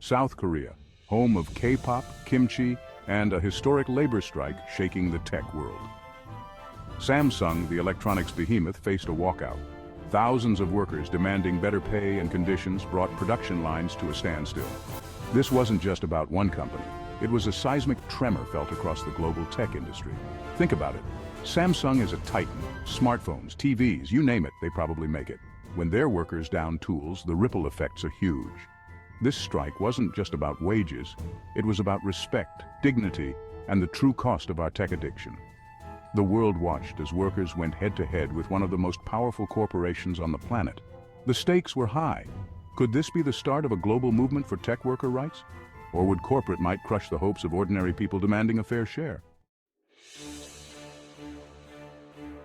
South Korea, home of K-pop, kimchi, and a historic labor strike shaking the tech world. Samsung, the electronics behemoth, faced a walkout. Thousands of workers demanding better pay and conditions brought production lines to a standstill. This wasn't just about one company. It was a seismic tremor felt across the global tech industry. Think about it. Samsung is a titan. Smartphones, TVs, you name it, they probably make it. When their workers down tools, the ripple effects are huge. This strike wasn't just about wages. It was about respect, dignity, and the true cost of our tech addiction. The world watched as workers went head-to-head with one of the most powerful corporations on the planet. The stakes were high. Could this be the start of a global movement for tech worker rights? Or would corporate might crush the hopes of ordinary people demanding a fair share?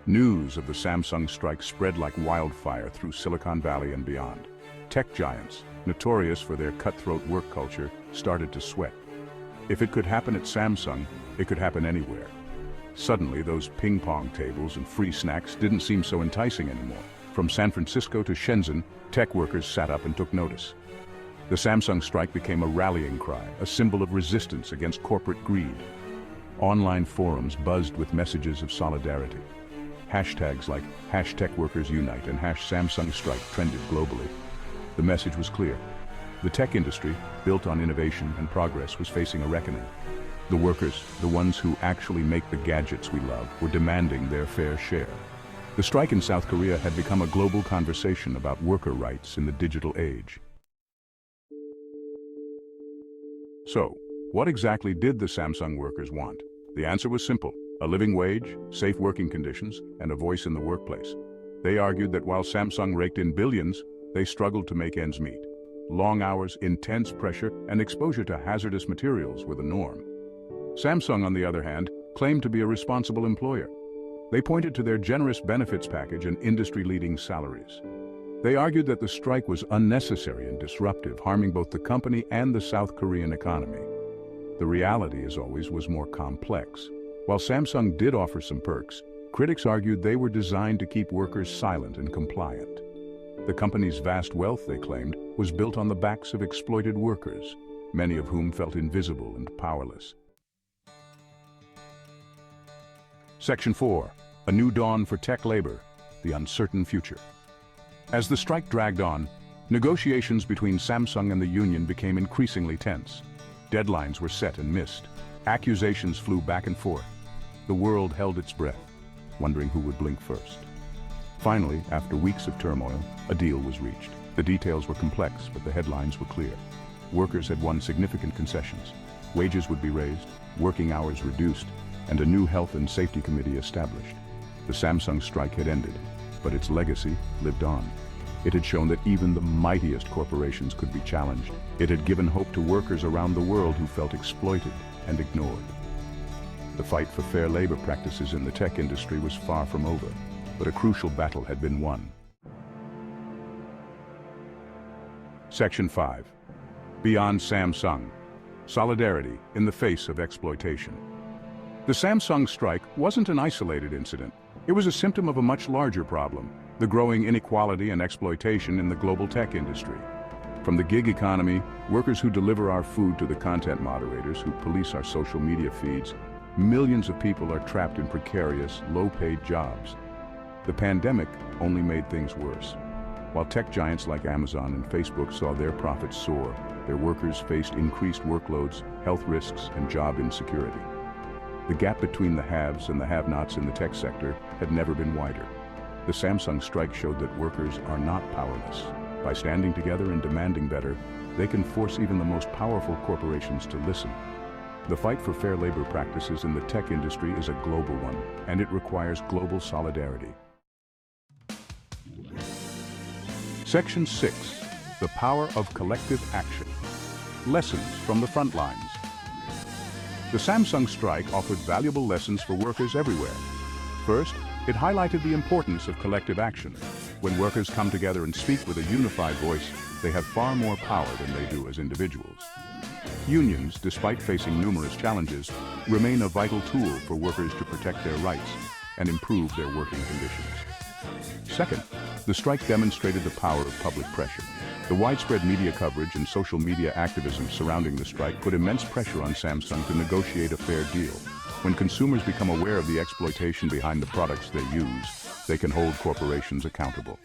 News of the Samsung strike spread like wildfire through Silicon Valley and beyond. Tech giants, notorious for their cutthroat work culture, started to sweat. If it could happen at Samsung, it could happen anywhere. Suddenly, those ping-pong tables and free snacks didn't seem so enticing anymore. From San Francisco to Shenzhen, tech workers sat up and took notice. The Samsung strike became a rallying cry, a symbol of resistance against corporate greed. Online forums buzzed with messages of solidarity. Hashtags like #TechWorkersUnite and #SamsungStrike trended globally. The message was clear. The tech industry, built on innovation and progress, was facing a reckoning. The workers, the ones who actually make the gadgets we love, were demanding their fair share. The strike in South Korea had become a global conversation about worker rights in the digital age. So, what exactly did the Samsung workers want? The answer was simple: a living wage, safe working conditions, and a voice in the workplace. They argued that while Samsung raked in billions, they struggled to make ends meet. Long hours, intense pressure, and exposure to hazardous materials were the norm. Samsung, on the other hand, claimed to be a responsible employer. They pointed to their generous benefits package and industry-leading salaries. They argued that the strike was unnecessary and disruptive, harming both the company and the South Korean economy. The reality, as always, was more complex. While Samsung did offer some perks, critics argued they were designed to keep workers silent and compliant. The company's vast wealth, they claimed, was built on the backs of exploited workers, many of whom felt invisible and powerless. Section 4. A new dawn for tech labor, the uncertain future. As the strike dragged on, negotiations between Samsung and the union became increasingly tense. Deadlines were set and missed. Accusations flew back and forth. The world held its breath, wondering who would blink first. Finally, after weeks of turmoil, a deal was reached. The details were complex, but the headlines were clear. Workers had won significant concessions. Wages would be raised, working hours reduced, and a new health and safety committee established. The Samsung strike had ended, but its legacy lived on. It had shown that even the mightiest corporations could be challenged. It had given hope to workers around the world who felt exploited and ignored. The fight for fair labor practices in the tech industry was far from over, but a crucial battle had been won. Section 5. Beyond Samsung. Solidarity in the face of exploitation. The Samsung strike wasn't an isolated incident. It was a symptom of a much larger problem: the growing inequality and exploitation in the global tech industry. From the gig economy, workers who deliver our food, to the content moderators who police our social media feeds, millions of people are trapped in precarious, low-paid jobs. The pandemic only made things worse. While tech giants like Amazon and Facebook saw their profits soar, their workers faced increased workloads, health risks, and job insecurity. The gap between the haves and the have-nots in the tech sector had never been wider. The Samsung strike showed that workers are not powerless. By standing together and demanding better, they can force even the most powerful corporations to listen. The fight for fair labor practices in the tech industry is a global one, and it requires global solidarity. Section 6. The power of collective action. Lessons from the front lines. The Samsung strike offered valuable lessons for workers everywhere. First, it highlighted the importance of collective action. When workers come together and speak with a unified voice, they have far more power than they do as individuals. Unions, despite facing numerous challenges, remain a vital tool for workers to protect their rights and improve their working conditions. Second, the strike demonstrated the power of public pressure. The The widespread media coverage and social media activism surrounding the strike put immense pressure on Samsung to negotiate a fair deal. When consumers become aware of the exploitation behind the products they use, they can hold corporations accountable.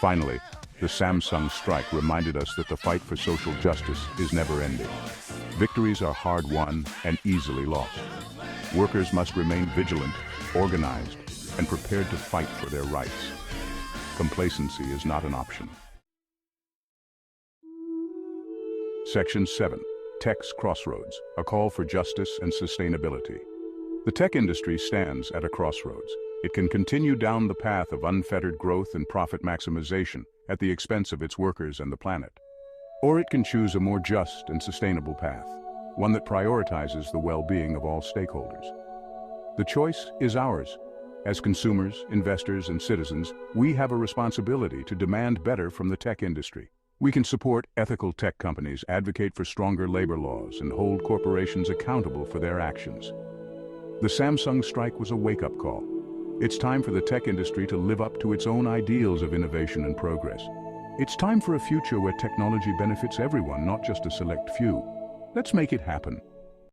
Finally, the Samsung strike reminded us that the fight for social justice is never ending. Victories are hard-won and easily lost. Workers must remain vigilant, organized, and prepared to fight for their rights. Complacency is not an option. Section 7. Tech's Crossroads, a call for justice and sustainability. The tech industry stands at a crossroads. It can continue down the path of unfettered growth and profit maximization at the expense of its workers and the planet. Or it can choose a more just and sustainable path, one that prioritizes the well-being of all stakeholders. The choice is ours. As consumers, investors, and citizens, we have a responsibility to demand better from the tech industry. We can support ethical tech companies, advocate for stronger labor laws, and hold corporations accountable for their actions. The Samsung strike was a wake-up call. It's time for the tech industry to live up to its own ideals of innovation and progress. It's time for a future where technology benefits everyone, not just a select few. Let's make it happen.